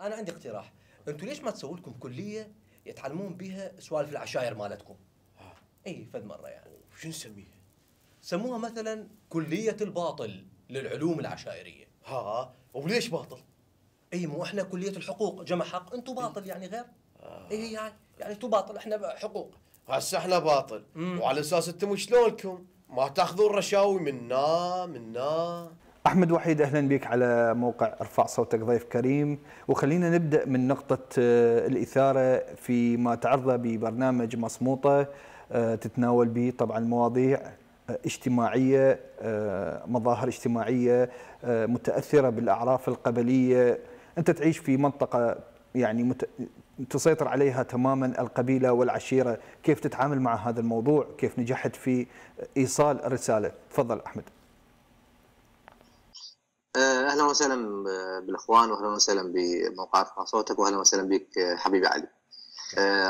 انا عندي اقتراح، انتم ليش ما تسووا لكم كليه يتعلمون بها سوالف العشاير مالتكم؟ اي فد مره يعني. شو نسميها؟ سموها مثلا كليه الباطل للعلوم العشائريه. وليش باطل؟ اي مو احنا كليه الحقوق جمع حق، انتم باطل يعني غير. اي يعني انتم باطل احنا حقوق. هسه احنا باطل. وعلى اساس انتم شلونكم ما تاخذون رشاوي منا. أحمد وحيد، أهلا بك على موقع ارفع صوتك، ضيف كريم. وخلينا نبدأ من نقطة الإثارة فيما تعرض ببرنامج مصموطة، تتناول به طبعا مواضيع اجتماعية، مظاهر اجتماعية متأثرة بالأعراف القبلية. أنت تعيش في منطقة يعني تسيطر عليها تماما القبيلة والعشيرة، كيف تتعامل مع هذا الموضوع؟ كيف نجحت في إيصال الرسالة؟ تفضل أحمد. اهلا وسهلا بالاخوان، واهلا وسهلا بموقع ارفع صوتك، واهلا وسهلا بك حبيبي علي.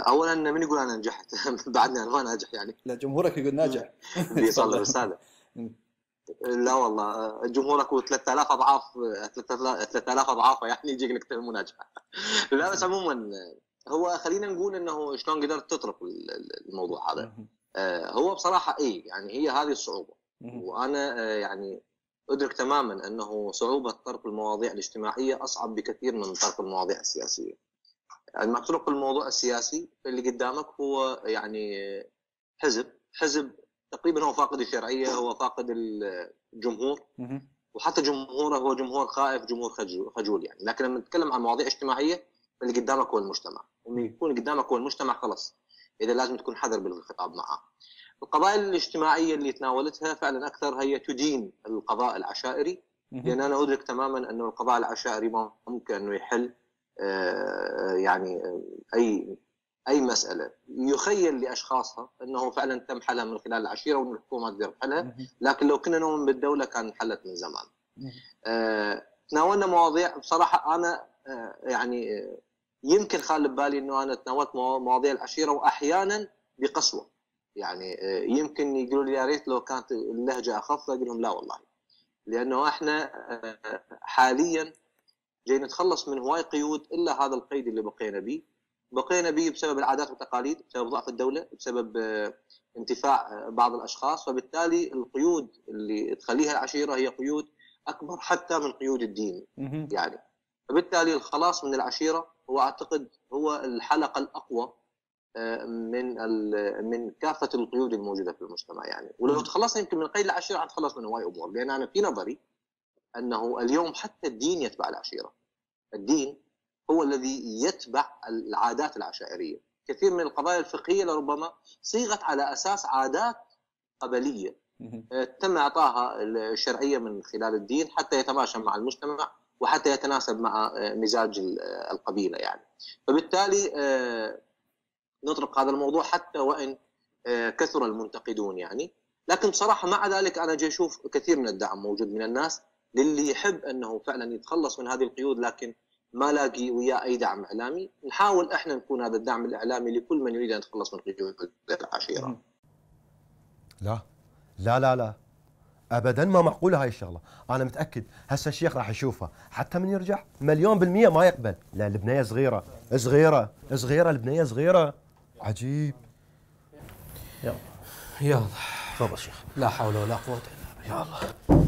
اولا من يقول انا نجحت؟ بعدني انا ما ناجح يعني. لا، جمهورك يقول ناجح بيصل الرساله. لا والله جمهورك 3000 اضعاف 3000 اضعافه يعني يجيك لك مو ناجحه. لا بس عموما هو خلينا نقول انه شلون قدرت تطرق الموضوع هذا. هو بصراحه يعني هي هذه الصعوبه، وانا يعني أدرك تماما أنه صعوبة طرق المواضيع الاجتماعية أصعب بكثير من طرق المواضيع السياسية. يعني ما تطرق الموضوع السياسي اللي قدامك هو يعني حزب تقريبا هو فاقد الشرعية، هو فاقد الجمهور، وحتى جمهوره هو جمهور خائف، جمهور خجول يعني. لكن لما نتكلم عن مواضيع اجتماعية اللي قدامك هو المجتمع، لما يكون قدامك هو المجتمع خلاص إذا لازم تكون حذر بالخطاب معه. القضايا الاجتماعية اللي تناولتها فعلا أكثر هي تدين القضاء العشائري، لأن أنا أدرك تماما أنه القضاء العشائري ما ممكن أنه يحل يعني أي مسألة يخيل لأشخاصها أنه فعلا تم حلها من خلال العشيرة وأن الحكومة تقدر تحلها، لكن لو كنا نؤمن بالدولة كان انحلت من زمان. تناولنا مواضيع بصراحة أنا يعني يمكن خالي ببالي أنه أنا تناولت مواضيع العشيرة وأحيانا بقسوة. يعني يمكن يقولوا لي يا ريت لو كانت اللهجه اخف، اقول لهم لا والله، لانه احنا حاليا جاي نتخلص من هواي قيود، الا هذا القيد اللي بقينا به بسبب العادات والتقاليد، بسبب ضعف الدوله، بسبب انتفاع بعض الاشخاص، فبالتالي القيود اللي تخليها العشيره هي قيود اكبر حتى من قيود الدين يعني. فبالتالي الخلاص من العشيره هو اعتقد هو الحلقه الاقوى من كافه القيود الموجوده في المجتمع يعني. ولو تخلصنا يمكن من قيد العشيره نتخلص من هواي امور، لان انا في نظري انه اليوم حتى الدين يتبع العشيره. الدين هو الذي يتبع العادات العشائريه. كثير من القضايا الفقهيه لربما صيغت على اساس عادات قبليه تم اعطاها الشرعيه من خلال الدين حتى يتماشى مع المجتمع وحتى يتناسب مع مزاج القبيله يعني. فبالتالي نطرق هذا الموضوع حتى وإن كثر المنتقدون يعني. لكن بصراحة مع ذلك أنا جاي أشوف كثير من الدعم موجود من الناس للي يحب أنه فعلا يتخلص من هذه القيود، لكن ما لاقي وياه أي دعم إعلامي. نحاول إحنا نكون هذا الدعم الإعلامي لكل من يريد أن يتخلص من قيود العشيرة. لا لا لا لا ابدا، ما معقوله هاي الشغله. انا متاكد هسه الشيخ راح يشوفها حتى من يرجع 100% ما يقبل. لا البنيه صغيره صغيره صغيره، البنيه صغيره. عجيب. يلا تفضل شيخ. لا حول ولا قوة إلا بالله. يلا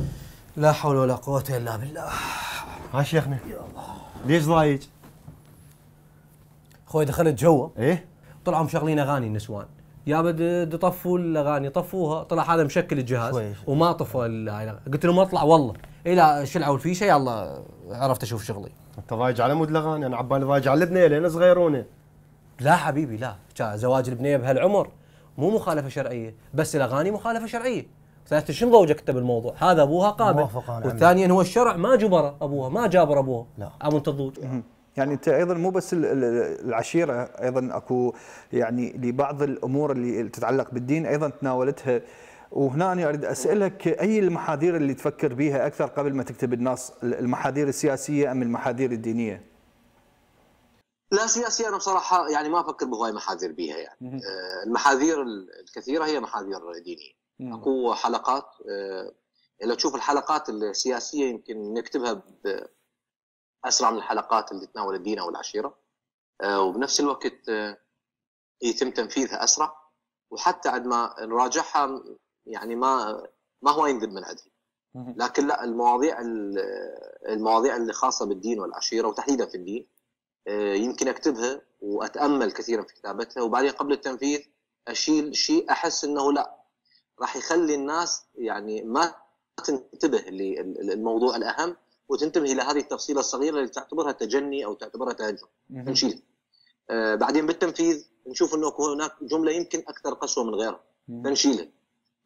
لا حول ولا قوة إلا بالله. ها شيخنا يلا. ليش ضايج؟ اخوي دخلت جوا ايه طلعوا مشغلين اغاني النسوان، يا بد طفوا الاغاني، طفوها، طلع هذا مشكل الجهاز وما طفوا قلت لهم اطلع والله الى شلعوا الفيشه. يلا عرفت اشوف شغلي. انت ضايج على مود الاغاني؟ انا عبالي ضايج على البنيه لين صغيرونه. لا حبيبي لا، زواج البنيه بهالعمر مو مخالفه شرعيه، بس الاغاني مخالفه شرعيه. ثالث شنو ضوجك انت بالموضوع؟ هذا ابوها قابل، والثانيا هو الشرع ما جبر ابوها، ما جابر ابوها. لا انت تضوج. يعني انت ايضا مو بس العشيره، ايضا اكو يعني لبعض الامور اللي تتعلق بالدين ايضا تناولتها. وهنا انا اريد اسالك اي المحاذير اللي تفكر بها اكثر قبل ما تكتب النص، المحاذير السياسيه ام المحاذير الدينيه؟ لا سياسية أنا بصراحة يعني ما أفكر بهواي محاذير بيها يعني. المحاذير الكثيرة هي محاذير دينية. أكو حلقات لو تشوف الحلقات السياسية يمكن نكتبها اسرع من الحلقات اللي تتناول الدين او العشيره، وبنفس الوقت يتم تنفيذها اسرع، وحتى عند ما نراجعها يعني ما هو يندب من عندي. لكن لا، المواضيع اللي خاصه بالدين والعشيره وتحديدا في الدين يمكن اكتبها واتامل كثيرا في كتابتها، وبعدين قبل التنفيذ اشيل شيء احس انه لا راح يخلي الناس يعني ما تنتبه للموضوع الاهم، وتنتبه الى هذه التفصيله الصغيره اللي تعتبرها تجني او تعتبرها تهجم، نشيلها. بعدين بالتنفيذ نشوف انه هناك جمله يمكن اكثر قسوه من غيرها، نشيلها.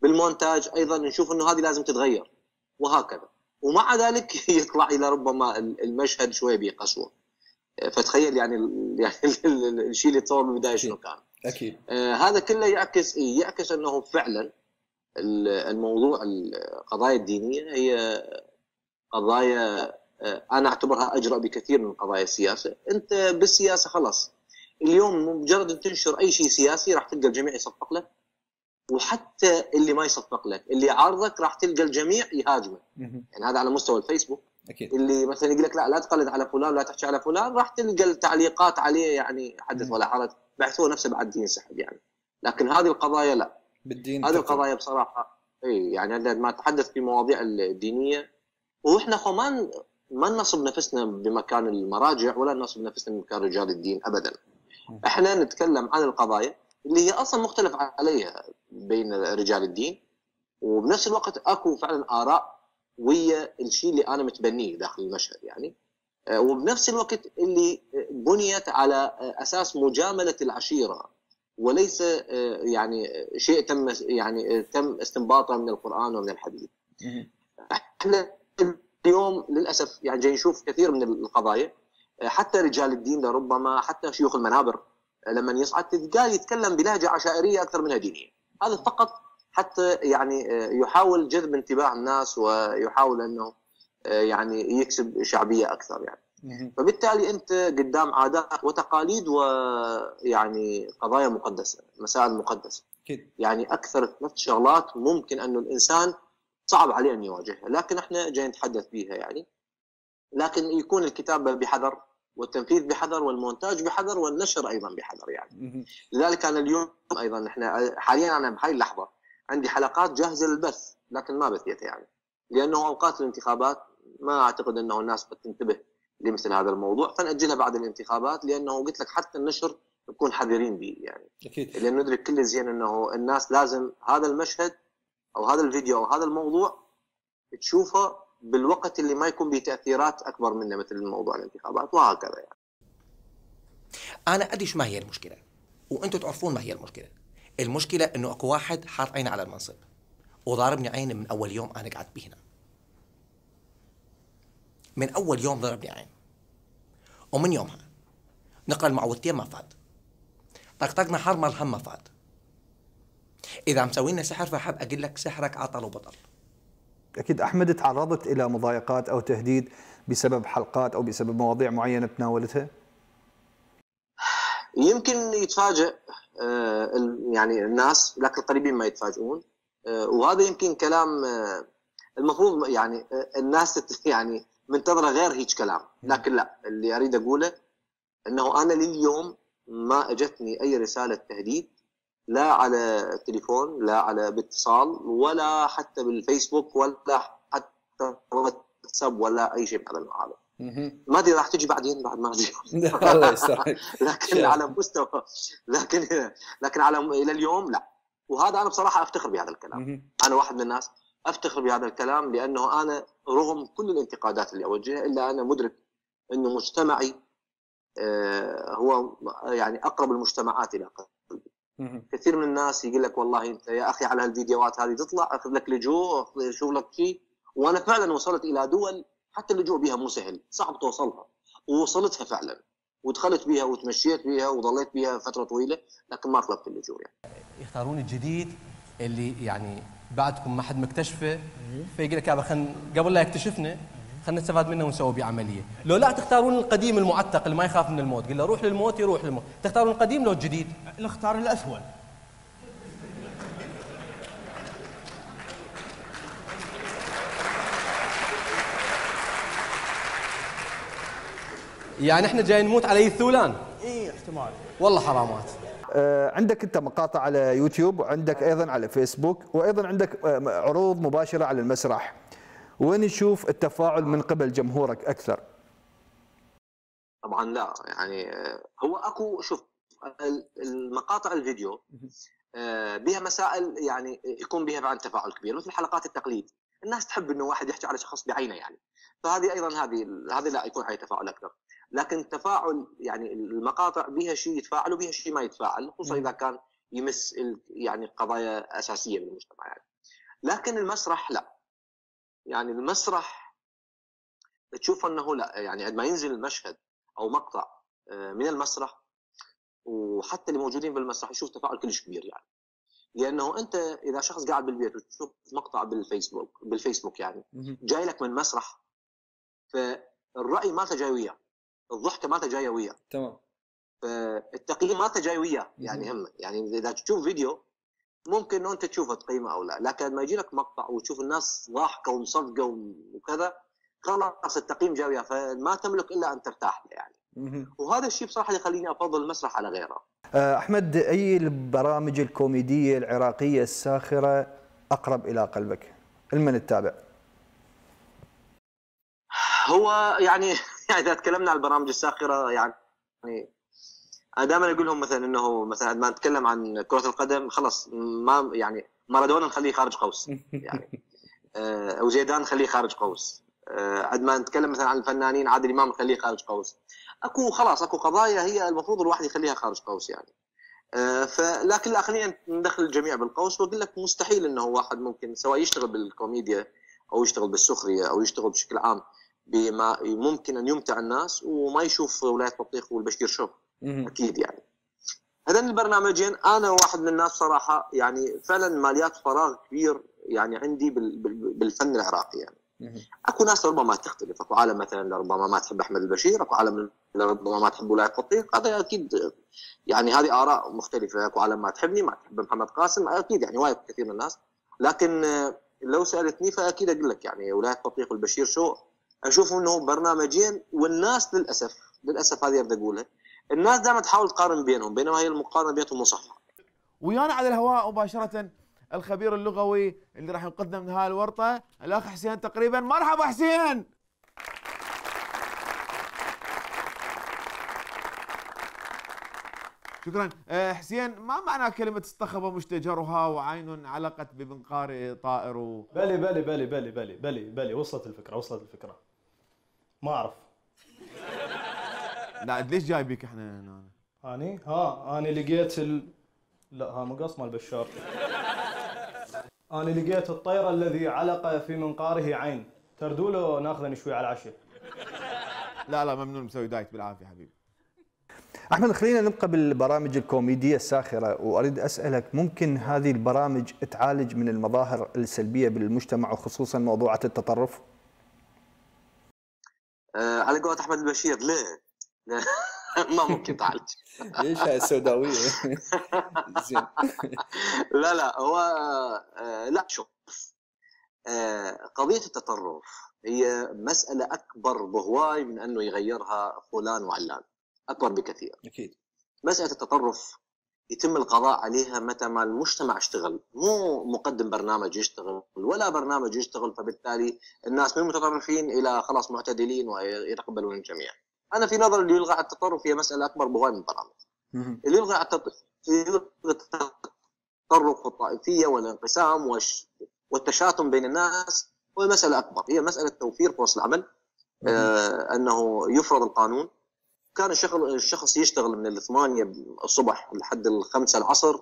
بالمونتاج ايضا نشوف انه هذه لازم تتغير، وهكذا. ومع ذلك يطلع الى ربما المشهد شوي بقسوه. فتخيل يعني الشيء اللي تصور من البدايه شنو كان. اكيد. هذا كله يعكس انه فعلا الموضوع القضايا الدينيه هي قضايا انا اعتبرها اجرأ بكثير من قضايا السياسه. انت بالسياسه خلاص اليوم مجرد ان تنشر اي شيء سياسي راح تلقى الجميع يصفق لك، وحتى اللي ما يصفق لك اللي يعارضك راح تلقى الجميع يهاجمه. يعني هذا على مستوى الفيسبوك. أكيد. اللي مثلا يقول لك لا تقلد على فلان، لا تحكي على فلان، راح تلقى التعليقات عليه يعني حدث ولا حرج، بعثوه نفسه بعد الدين سحب يعني. لكن هذه القضايا لا، بالدين هذه القضايا بصراحه يعني عندما نتحدث في مواضيع الدينيه، واحنا ما ننصب نفسنا بمكان المراجع ولا ننصب نفسنا بمكان رجال الدين ابدا. احنا نتكلم عن القضايا اللي هي اصلا مختلف عليها بين رجال الدين، وبنفس الوقت اكو فعلا اراء ويا الشيء اللي انا متبنيه داخل المشهد يعني. وبنفس الوقت اللي بنيت على اساس مجامله العشيره، وليس يعني شيء تم استنباطه من القران ومن الحديث. احنا اليوم للاسف يعني جاي نشوف كثير من القضايا، حتى رجال الدين لربما حتى شيوخ المنابر لما يصعد تلقاه يتكلم بلهجه عشائريه اكثر منها دينيه. هذا فقط حتى يعني يحاول جذب انتباه الناس، ويحاول انه يعني يكسب شعبيه اكثر يعني. فبالتالي انت قدام عادات وتقاليد ويعني قضايا مقدسه، مسائل مقدسه. يعني اكثر 3 شغلات ممكن انه الانسان صعب عليه ان يواجهها، لكن احنا جاي نتحدث بيها يعني. لكن يكون الكتابه بحذر، والتنفيذ بحذر، والمونتاج بحذر، والنشر ايضا بحذر يعني. لذلك انا اليوم ايضا احنا حاليا انا بهاي اللحظه عندي حلقات جاهزه للبث، لكن ما بثيتها يعني، لانه اوقات الانتخابات ما اعتقد انه الناس بتنتبه لمثل هذا الموضوع، فنأجلها بعد الانتخابات، لانه قلت لك حتى النشر نكون حذرين به يعني. اكيد. لان ندرك كل زين انه الناس لازم هذا المشهد او هذا الفيديو او هذا الموضوع تشوفه بالوقت اللي ما يكون به تاثيرات اكبر منه، مثل موضوع الانتخابات وهكذا يعني. انا ادري ما هي المشكله، وانتم تعرفون ما هي المشكله. المشكله انه اكو واحد حاط عينه على المنصب وضاربني عين من اول يوم انا قعدت به هنا. من اول يوم ضربني عين، ومن يومها نقل المعوذتين ما فات، طقطقنا حرمل هم ما فات. اذا مسوي لنا سحر فحب اقول لك سحرك عطل وبطل. اكيد. احمد، تعرضت الى مضايقات او تهديد بسبب حلقات او بسبب مواضيع معينه تناولتها؟ يمكن يتفاجئ يعني الناس، لكن القريبين ما يتفاجئون. وهذا يمكن كلام المفروض يعني الناس يعني منتظره غير هيك كلام، لكن لا، اللي اريد اقوله انه انا لليوم ما اجتني اي رساله تهديد، لا على التليفون، لا على باتصال، ولا حتى بالفيسبوك، ولا حتى واتساب، ولا اي شيء من هذا النوع هذا. ما ادري راح تجي بعدين بعد ما ادري. الله يسعدك. لكن على مستوى لكن على الى اليوم لا. وهذا انا بصراحه افتخر بهذا الكلام. انا واحد من الناس افتخر بهذا الكلام، لانه انا رغم كل الانتقادات اللي اوجهها الا انا مدرك انه مجتمعي هو يعني اقرب المجتمعات الى قلبي. كثير من الناس يقول لك والله انت يا اخي على هالفيديوهات هذه تطلع اخذ لك لجوء، شوف لك شيء. وانا فعلا وصلت الى دول حتى اللجوء بها مو سهل، صعب توصلها، ووصلتها فعلا، ودخلت بها وتمشيت بها وظليت بها فتره طويله، لكن ما طلبت اللجوء يعني. يختارون الجديد اللي يعني بعدكم ما حد مكتشفه، فيقول لك يابا قبل لا يكتشفنا خلينا نستفاد منه ونسوي به عمليه. لو لا تختارون القديم المعتق اللي ما يخاف من الموت، قل له روح للموت يروح للموت. تختارون القديم لو الجديد؟ نختار الأسود. يعني احنا جاي نموت على الثولان. اي احتمال. والله حرامات. عندك انت مقاطع على يوتيوب، وعندك ايضا على فيسبوك، وايضا عندك عروض مباشره على المسرح. وين نشوف التفاعل من قبل جمهورك اكثر؟ طبعا لا يعني هو اكو شوف المقاطع الفيديو بها مسائل يعني يكون بها بعد تفاعل كبير، مثل حلقات التقليد، الناس تحب انه واحد يحكي على شخص بعينه يعني، فهذه ايضا هذه لا يكون عليها تفاعل اكثر. لكن التفاعل يعني المقاطع بها شيء يتفاعل وبها شيء ما يتفاعل، خصوصا اذا كان يمس يعني قضايا اساسيه بالمجتمع يعني. لكن المسرح لا، يعني المسرح تشوف انه لا، يعني عندما ينزل المشهد او مقطع من المسرح، وحتى اللي موجودين بالمسرح يشوف تفاعل كلش كبير يعني. لانه انت اذا شخص قاعد بالبيت وتشوف مقطع بالفيسبوك يعني جاي لك من مسرح، فالراي مالته جاي وياه، الضحكه مالته جايه وياه، تمام، فالتقييم مالته جاي وياه يعني هم. يعني اذا تشوف فيديو ممكن انه انت تشوفه تقيمه او لا، لكن لما يجي لك مقطع وتشوف الناس ضاحكه ومصدقه وكذا، خلاص التقييم جاي وياه، فما تملك الا ان ترتاح له يعني. وهذا الشيء بصراحه يخليني افضل المسرح على غيره. احمد، اي البرامج الكوميديه العراقيه الساخره اقرب الى قلبك؟ لمن تتابع؟ هو يعني اذا تكلمنا عن البرامج الساخره يعني انا دائما اقول لهم مثلا انه مثلا ما نتكلم عن كره القدم خلص، ما يعني مارادونا نخليه خارج قوس يعني او زيدان نخليه خارج قوس. عندما نتكلم مثلا عن الفنانين عادل امام نخليه خارج قوس. اكو قضايا هي المفروض الواحد يخليها خارج قوس يعني. فلكن لا، خلينا ندخل الجميع بالقوس، واقول لك مستحيل انه واحد ممكن سواء يشتغل بالكوميديا او يشتغل بالسخريه او يشتغل بشكل عام بما ممكن ان يمتع الناس وما يشوف ولاية بطيخ والبشير شو. اكيد يعني هذين البرنامجين انا واحد من الناس صراحه يعني فعلا ماليات فراغ كبير يعني عندي بالفن العراقي يعني. اكو ناس ربما تختلف، اكو عالم مثلا ربما ما تحب احمد البشير، اكو عالم ربما ما تحب ولاية بطيخ، هذا اكيد يعني هذه اراء مختلفه. اكو عالم ما تحبني، ما تحب محمد قاسم، اكيد يعني وايد كثير من الناس. لكن لو سالتني فاكيد اقول لك يعني ولاية بطيخ والبشير شو اشوف انه برنامجين، والناس للاسف هذه بدي اقولها، الناس دائما تحاول تقارن بينهم، بينما هي المقارنه بينهم مو صح. ويانا على الهواء مباشره الخبير اللغوي اللي راح ينقذنا من هاي الورطه، الاخ حسين تقريبا. مرحبا حسين. شكرا. حسين، ما معنى كلمة اصطخب مشتجرها وعين علقت بمنقار طائر؟ بلي بلي بلي بلي بلي بلي بلي وصلت الفكرة. ما أعرف. لا ليش جاي بيك احنا هنا؟ أنا لقيت لا ها مقص مال بشار. أنا لقيت الطير الذي علق في منقاره عين. تردوا له ناخذه نشوي على العشاء. لا ممنون، مسوي دايت بالعافية حبيبي. احمد، خلينا نبقى بالبرامج الكوميديه الساخره، واريد اسالك، ممكن هذه البرامج تعالج من المظاهر السلبيه بالمجتمع وخصوصا موضوعات التطرف؟ على قولة احمد البشير لا ما ممكن تعالج. ايش هاي السوداويه؟ زين. لا هو لا شوف، قضيه التطرف هي مساله اكبر بهواي من انه يغيرها فلان وعلان، اكبر بكثير. اكيد. مساله التطرف يتم القضاء عليها متى ما المجتمع اشتغل، مو مقدم برنامج يشتغل ولا برنامج يشتغل، فبالتالي الناس من متطرفين الى خلاص معتدلين ويتقبلون الجميع. انا في نظري اللي يلغى التطرف هي مساله اكبر بهواي من البرامج. اللي يلغى التطرف والطائفيه والانقسام والتشاتم بين الناس هو مساله اكبر، هي مساله توفير فرص العمل. انه يفرض القانون. كان الشخص يشتغل من 8 الصبح لحد 5 العصر،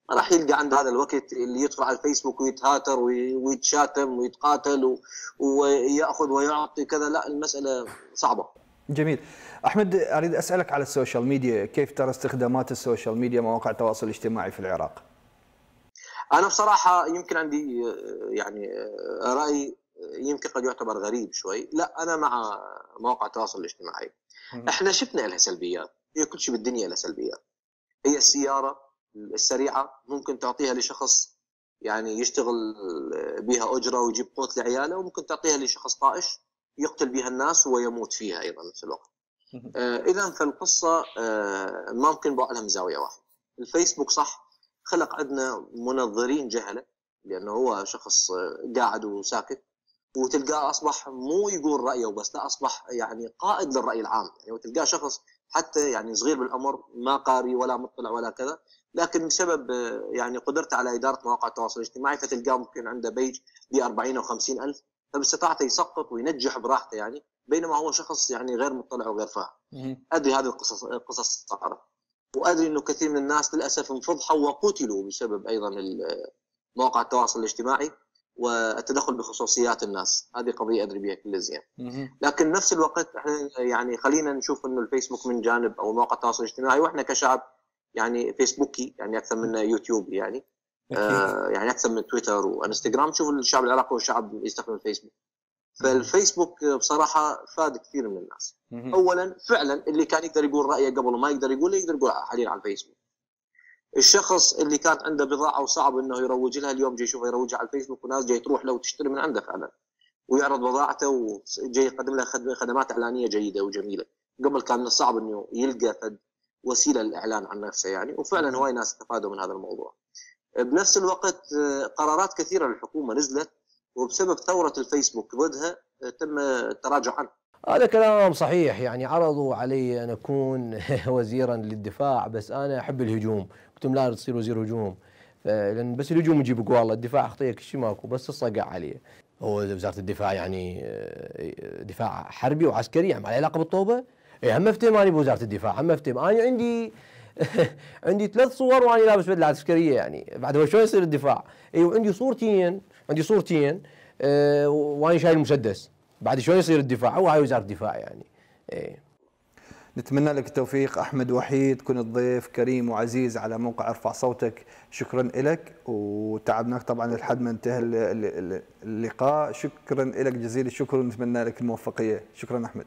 ما راح يلقى عند هذا الوقت اللي يدخل على الفيسبوك ويتهاتر ويتشاتم ويتقاتل وياخذ ويعطي كذا. لا، المساله صعبه. جميل. احمد، اريد اسالك على السوشيال ميديا، كيف ترى استخدامات السوشيال ميديا مواقع التواصل الاجتماعي في العراق؟ انا بصراحه يمكن عندي يعني راي يمكن قد يعتبر غريب شوي. لا، انا مع مواقع التواصل الاجتماعي. احنا شفنا لها سلبيات، هي كل شيء بالدنيا لها سلبيات. هي السياره السريعه ممكن تعطيها لشخص يعني يشتغل بها اجره ويجيب قوت لعياله، وممكن تعطيها لشخص طائش يقتل بها الناس ويموت فيها ايضا نفس الوقت. اذا فالقصه ممكن بقى لها من زاويه واحده. الفيسبوك صح خلق عندنا منظرين جهله، لانه هو شخص قاعد وساكت، وتلقاه اصبح مو يقول رايه وبس، لا اصبح يعني قائد للراي العام، يعني وتلقاه شخص حتى يعني صغير بالعمر ما قاري ولا مطلع ولا كذا، لكن بسبب يعني قدرته على اداره مواقع التواصل الاجتماعي فتلقاه ممكن عنده بيج ب 40 او 50 الف، فباستطاعته يسقط وينجح براحته يعني، بينما هو شخص يعني غير مطلع وغير فاهم. ادري هذه القصص صارت، وادري انه كثير من الناس للاسف انفضحوا وقتلوا بسبب ايضا مواقع التواصل الاجتماعي والتدخل بخصوصيات الناس. هذه قضيه ادري بها كل زين. لكن نفس الوقت احنا يعني خلينا نشوف انه الفيسبوك من جانب او مواقع التواصل الاجتماعي، واحنا كشعب يعني فيسبوكي يعني اكثر من يوتيوب يعني يعني اكثر من تويتر وانستغرام. شوف الشعب العراقي هو شعب يستخدم الفيسبوك. فالفيسبوك بصراحه فاد كثير من الناس. اولا فعلا اللي كان يقدر يقول رايه قبل وما يقدر يقول حاليا على الفيسبوك. الشخص اللي كانت عنده بضاعه وصعب انه يروج لها، اليوم جاي يشوفها يروجها على الفيسبوك، وناس جاي تروح له وتشتري من عنده فعلا ويعرض بضاعته وجاي يقدم لها خدمات اعلانيه جيده وجميله. قبل كان من الصعب انه يلقى وسيله للاعلان عن نفسه يعني، وفعلا هواي ناس استفادوا من هذا الموضوع. بنفس الوقت قرارات كثيره للحكومه نزلت وبسبب ثوره الفيسبوك ضدها تم التراجع عنها. هذا كلام صحيح، يعني عرضوا علي أن أكون وزيرا للدفاع، بس أنا أحب الهجوم، قلت لهم لا تصير وزير هجوم، لأن بس الهجوم يجيب قوة، الله الدفاع أخطيه كل شيء ماكو، بس الصقع عليه. هو وزارة الدفاع يعني دفاع حربي وعسكري، يعني ما له علاقة بالطوبة. إيه هم افتهم أنا بوزارة الدفاع، هم افتهم أنا عندي 3 صور وأنا لابس بدلة عسكرية، يعني بعد هو شلون يصير الدفاع؟ إي وعندي صورتين وأنا شايل مسدس، بعد شلون يصير الدفاع؟ هو هاي وزارة الدفاع يعني. إيه. نتمنى لك التوفيق أحمد وحيد، كنت ضيف كريم وعزيز على موقع ارفع صوتك. شكرا لك، وتعبناك طبعا لحد ما انتهى اللقاء. شكرا لك جزيل الشكر ونتمنى لك الموفقية. شكرا أحمد.